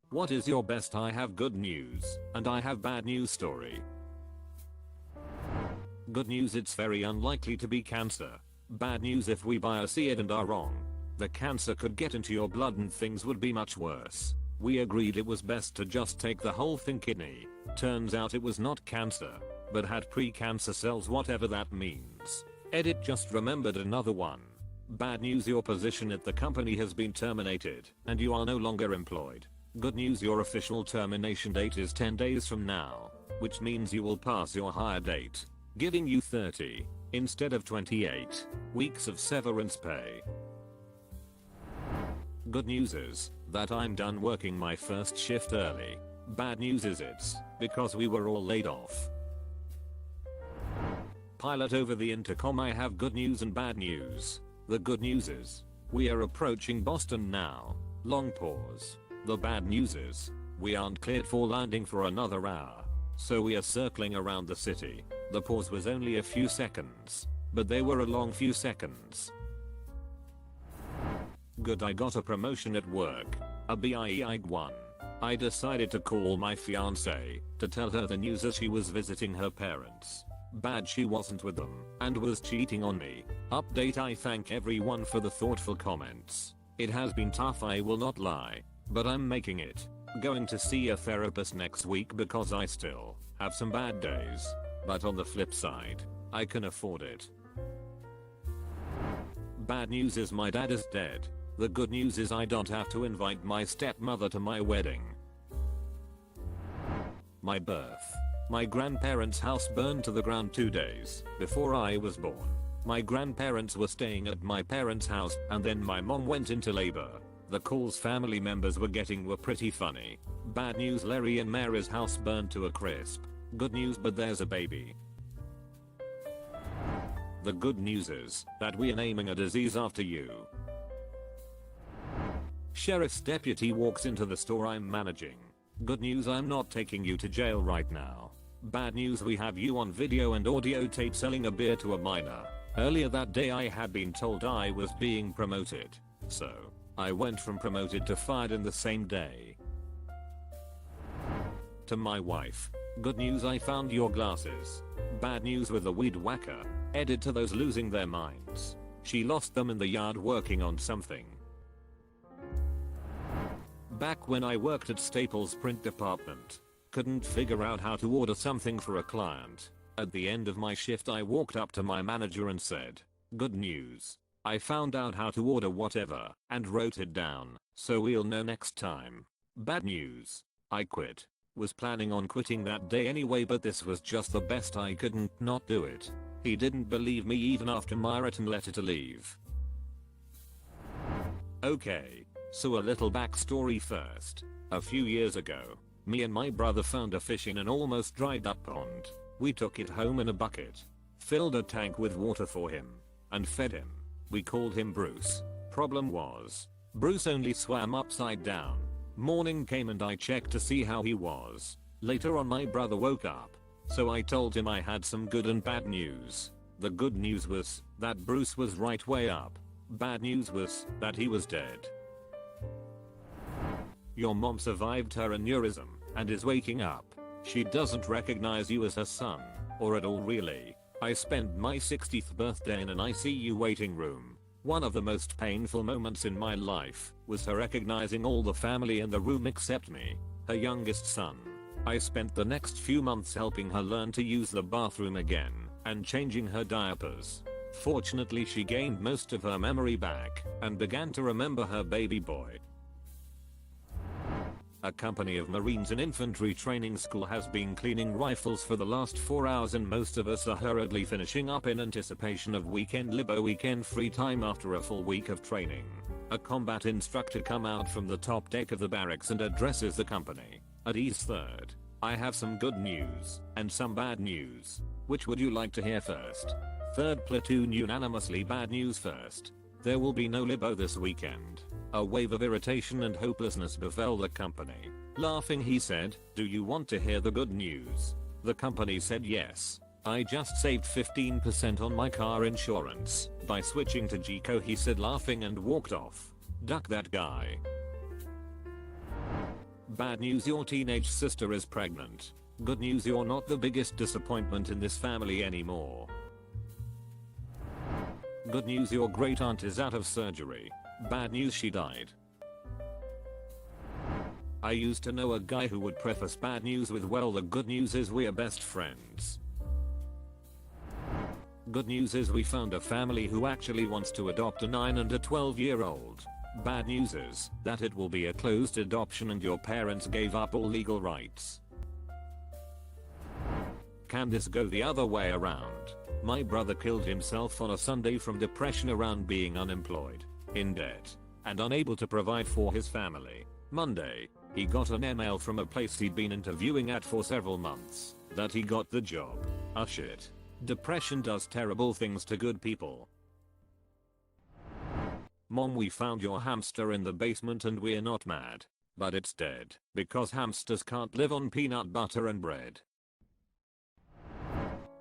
What is your best I have good news and I have bad news story? Good news, it's very unlikely to be cancer. Bad news, if we biopsy it and are wrong, the cancer could get into your blood and things would be much worse. We agreed it was best to just take the whole thing kidney. Turns out it was not cancer, but had pre-cancer cells, whatever that means. Edit, just remembered another one. Bad news, your position at the company has been terminated and you are no longer employed. Good news, your official termination date is 10 days from now, which means you will pass your hire date, giving you 30, instead of 28, weeks of severance pay. Good news is that I'm done working my first shift early. Bad news is it's because we were all laid off. Pilot over the intercom, I have good news and bad news. The good news is we are approaching Boston now. Long pause. The bad news is we aren't cleared for landing for another hour, so we are circling around the city. The pause was only a few seconds, but they were a long few seconds. Good, I got a promotion at work. A BIEIG one. I decided to call my fiance to tell her the news as she was visiting her parents. Bad, she wasn't with them and was cheating on me. Update, I thank everyone for the thoughtful comments. It has been tough, I will not lie, but I'm making it. Going to see a therapist next week because I still have some bad days, but on the flip side, I can afford it. Bad news is my dad is dead. The good news is I don't have to invite my stepmother to my wedding. My birth. My grandparents' house burned to the ground 2 days before I was born. My grandparents were staying at my parents' house and then my mom went into labor. The calls family members were getting were pretty funny. Bad news, Larry and Mary's house burned to a crisp. Good news, but there's a baby. The good news is that we are naming a disease after you. Sheriff's deputy walks into the store I'm managing. Good news, I'm not taking you to jail right now. Bad news, we have you on video and audio tape selling a beer to a minor. Earlier that day I had been told I was being promoted, so I went from promoted to fired in the same day. To my wife. Good news, I found your glasses. Bad news with the weed whacker. Edit, to those losing their minds. She lost them in the yard working on something. Back when I worked at Staples print department, couldn't figure out how to order something for a client. At the end of my shift I walked up to my manager and said, good news, I found out how to order whatever, and wrote it down, so we'll know next time. Bad news, I quit. Was planning on quitting that day anyway, but this was just the best, I couldn't not do it. He didn't believe me even after my written letter to leave. Okay, so a little backstory first. A few years ago, me and my brother found a fish in an almost dried up pond. We took it home in a bucket, filled a tank with water for him, and fed him. We called him Bruce. Problem was, Bruce only swam upside down. Morning came and I checked to see how he was. Later on my brother woke up, so I told him I had some good and bad news. The good news was that Bruce was right way up. Bad news was that he was dead. Your mom survived her aneurysm and is waking up. She doesn't recognize you as her son, or at all really. I spent my 60th birthday in an ICU waiting room. One of the most painful moments in my life was her recognizing all the family in the room except me, her youngest son. I spent the next few months helping her learn to use the bathroom again and changing her diapers. Fortunately, she gained most of her memory back and began to remember her baby boy. A company of Marines and infantry training school has been cleaning rifles for the last 4 hours and most of us are hurriedly finishing up in anticipation of weekend libo, weekend free time after a full week of training. A combat instructor come out from the top deck of the barracks and addresses the company. At East 3rd, I have some good news and some bad news. Which would you like to hear first? 3rd platoon unanimously bad news first. There will be no libo this weekend. A wave of irritation and hopelessness befell the company. Laughing he said, do you want to hear the good news? The company said yes. I just saved 15% on my car insurance by switching to GEICO, he said laughing and walked off. Duck that guy. Bad news, your teenage sister is pregnant. Good news, you're not the biggest disappointment in this family anymore. Good news, your great aunt is out of surgery. Bad news, she died. I used to know a guy who would preface bad news with, well, the good news is we're best friends. Good news is we found a family who actually wants to adopt a 9 and a 12-year-old. Bad news is that it will be a closed adoption and your parents gave up all legal rights. Can this go the other way around? My brother killed himself on a Sunday from depression around being unemployed, in debt, and unable to provide for his family. Monday, he got an email from a place he'd been interviewing at for several months that he got the job. Ah shit. Depression does terrible things to good people. Mom, we found your hamster in the basement and we're not mad, but it's dead because hamsters can't live on peanut butter and bread.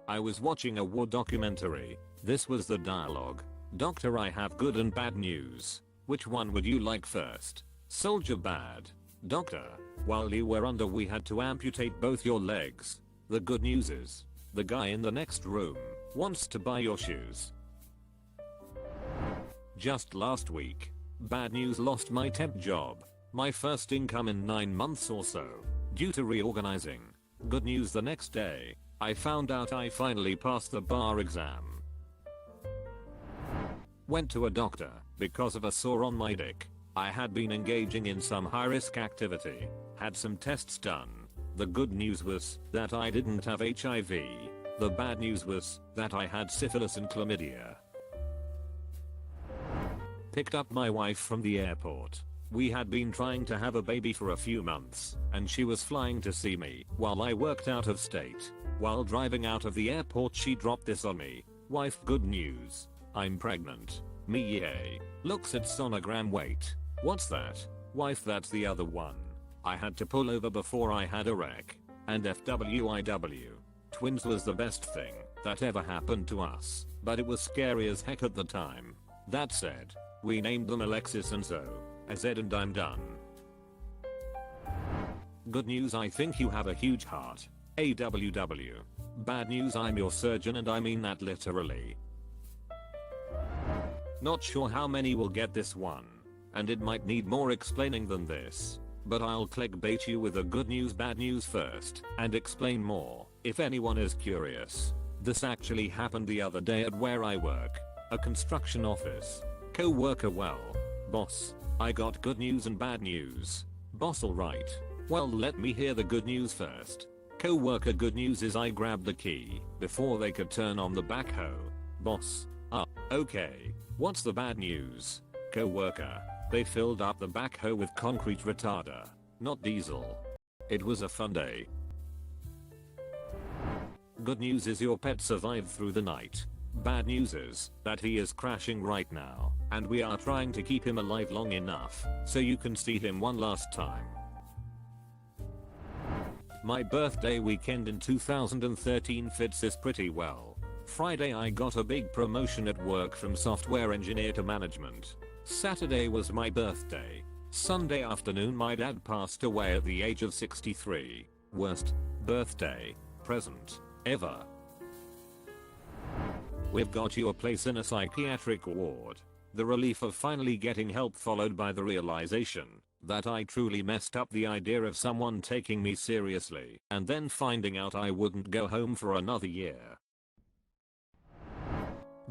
I was watching a war documentary. This was the dialogue. Doctor, I have good and bad news. Which one would you like first? Soldier, bad. Doctor, while you were under we had to amputate both your legs. The good news is, the guy in the next room wants to buy your shoes. Just last week, bad news, lost my temp job. My first income in 9 months or so, due to reorganizing. Good news, the next day, I found out I finally passed the bar exam. Went to a doctor because of a sore on my dick. I had been engaging in some high-risk activity, had some tests done. The good news was that I didn't have HIV. The bad news was that I had syphilis and chlamydia. Picked up my wife from the airport. We had been trying to have a baby for a few months, and she was flying to see me while I worked out of state. While driving out of the airport, she dropped this on me. Wife, good news. I'm pregnant. Me, yay. Looks at sonogram, wait. What's that? Wife, that's the other one. I had to pull over before I had a wreck. And FWIW. Twins was the best thing that ever happened to us, but it was scary as heck at the time. That said, we named them Alexis and Zoe. And I'm done. Good news, I think you have a huge heart. AWW. Bad news, I'm your surgeon and I mean that literally. Not sure how many will get this one, and it might need more explaining than this, but I'll clickbait you with the good news bad news first and explain more if anyone is curious. This actually happened the other day at where I work, a construction office. Co-worker, well, boss, I got good news and bad news. Boss, alright. Well, let me hear the good news first. Co-worker, good news is I grabbed the key before they could turn on the backhoe. Boss, okay. What's the bad news? Co-worker, they filled up the backhoe with concrete retarder, not diesel. It was a fun day. Good news is your pet survived through the night. Bad news is that he is crashing right now, and we are trying to keep him alive long enough so you can see him one last time. My birthday weekend in 2013 fits this pretty well. Friday I got a big promotion at work from software engineer to management. Saturday was my birthday. Sunday afternoon my dad passed away at the age of 63. Worst birthday present ever. We've got you a place in a psychiatric ward. The relief of finally getting help followed by the realization that I truly messed up the idea of someone taking me seriously, and then finding out I wouldn't go home for another year.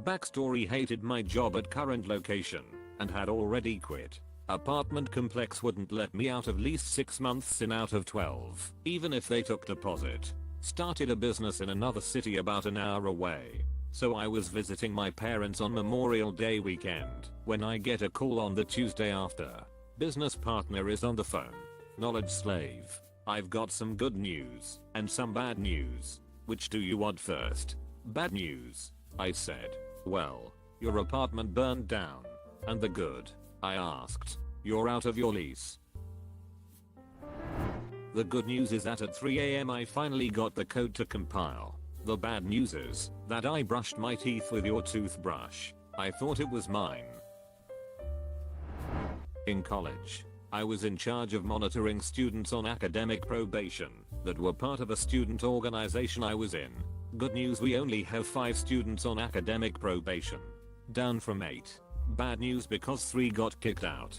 Backstory: hated my job at current location and had already quit. Apartment complex wouldn't let me out of least 6 months in out of 12, even if they took deposit. Started a business in another city about an hour away. So I was visiting my parents on Memorial Day weekend when I get a call on the Tuesday after. Business partner is on the phone. Knowledge slave. I've got some good news and some bad news. Which do you want first? Bad news, I said. Well, your apartment burned down. And the good? I asked. You're out of your lease. The good news is that at 3 AM I finally got the code to compile. The bad news is that I brushed my teeth with your toothbrush. I thought it was mine. In college, I was in charge of monitoring students on academic probation that were part of a student organization I was in. Good news, we only have 5 students on academic probation. Down from 8. Bad news because 3 got kicked out.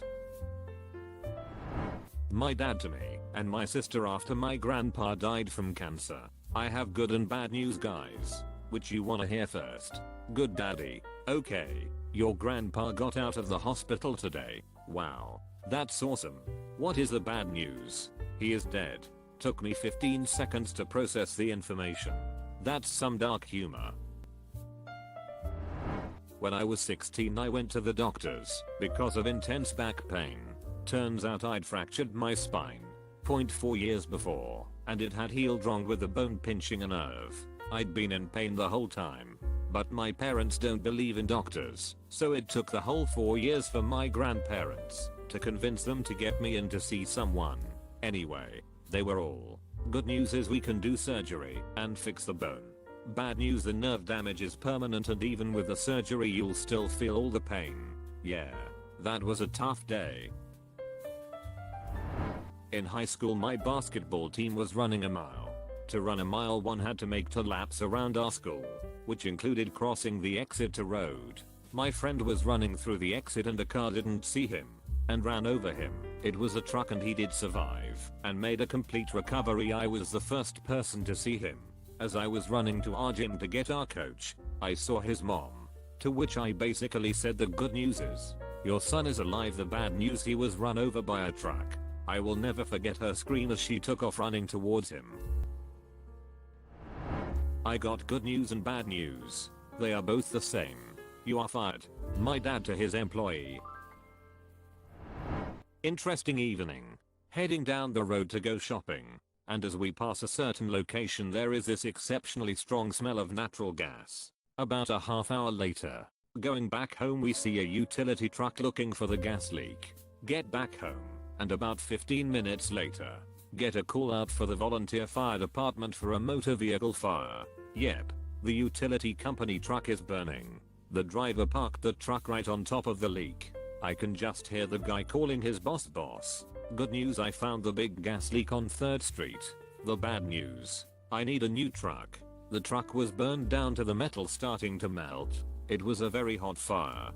My dad to me and my sister after my grandpa died from cancer. I have good and bad news, guys. Which you wanna hear first? Good, daddy. Okay, your grandpa got out of the hospital today. Wow, that's awesome. What is the bad news? He is dead. Took me 15 seconds to process the information. That's some dark humor. When I was 16 I went to the doctors because of intense back pain. Turns out I'd fractured my spine 0.4 years before, and it had healed wrong with the bone pinching a nerve. I'd been in pain the whole time. But my parents don't believe in doctors, so it took the whole 4 years for my grandparents to convince them to get me in to see someone. Anyway, they were all. Good news is we can do surgery and fix the bone. Bad news, the nerve damage is permanent and even with the surgery you'll still feel all the pain. Yeah, that was a tough day. In high school my basketball team was running a mile. To run a mile one had to make 2 laps around our school, which included crossing the exit to road. My friend was running through the exit and a car didn't see him and ran over him. It was a truck and he did survive and made a complete recovery. I was the first person to see him. As I was running to our gym to get our coach, I saw his mom. To which I basically said, the good news is, your son is alive. The bad news, he was run over by a truck. I will never forget her scream as she took off running towards him. I got good news and bad news. They are both the same. You are fired. My dad to his employee. Interesting evening. Heading down the road to go shopping. And as we pass a certain location there is this exceptionally strong smell of natural gas. About a half hour later, going back home we see a utility truck looking for the gas leak. Get back home, and about 15 minutes later, get a call out for the volunteer fire department for a motor vehicle fire. Yep, the utility company truck is burning. The driver parked the truck right on top of the leak. I can just hear the guy calling his boss. Good news, I found the big gas leak on 3rd Street. The bad news, I need a new truck. The truck was burned down to the metal starting to melt. It was a very hot fire.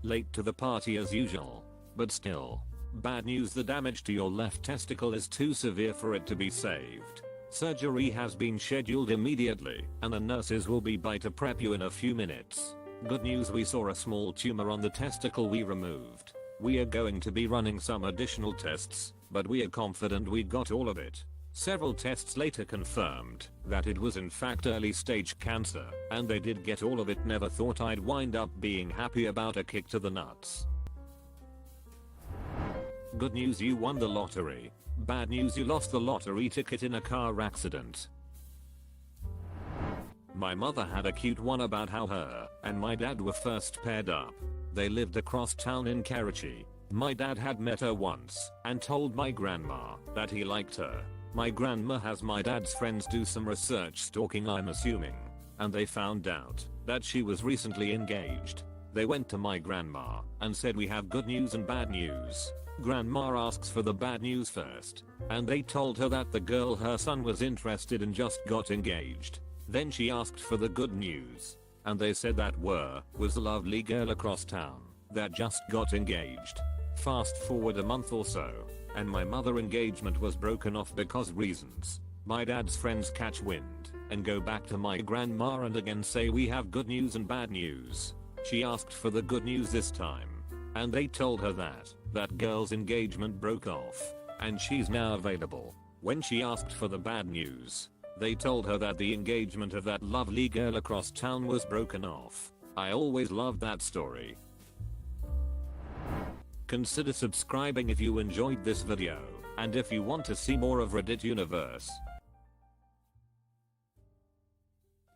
Late to the party as usual. But still. Bad news, the damage to your left testicle is too severe for it to be saved. Surgery has been scheduled immediately, and the nurses will be by to prep you in a few minutes. Good news, we saw a small tumor on the testicle we removed. We are going to be running some additional tests, but we are confident we got all of it. Several tests later confirmed that it was in fact early stage cancer, and they did get all of it. Never thought I'd wind up being happy about a kick to the nuts. Good news, you won the lottery. Bad news, you lost the lottery ticket in a car accident. My mother had a cute one about how her and my dad were first paired up. They lived across town in Karachi. My dad had met her once and told my grandma that he liked her. My grandma has my dad's friends do some research stalking, I'm assuming, and they found out that she was recently engaged. They went to my grandma and said, we have good news and bad news. Grandma asks for the bad news first, and they told her that the girl her son was interested in just got engaged. Then she asked for the good news, and they said that was a lovely girl across town that just got engaged. Fast forward a month or so, and my mother engagement was broken off because reasons. My dad's friends catch wind and go back to my grandma and again say, we have good news and bad news. She asked for the good news this time, and they told her that girl's engagement broke off, and she's now available. When she asked for the bad news, they told her that the engagement of that lovely girl across town was broken off. I always loved that story. Consider subscribing if you enjoyed this video, and if you want to see more of Reddit Universe.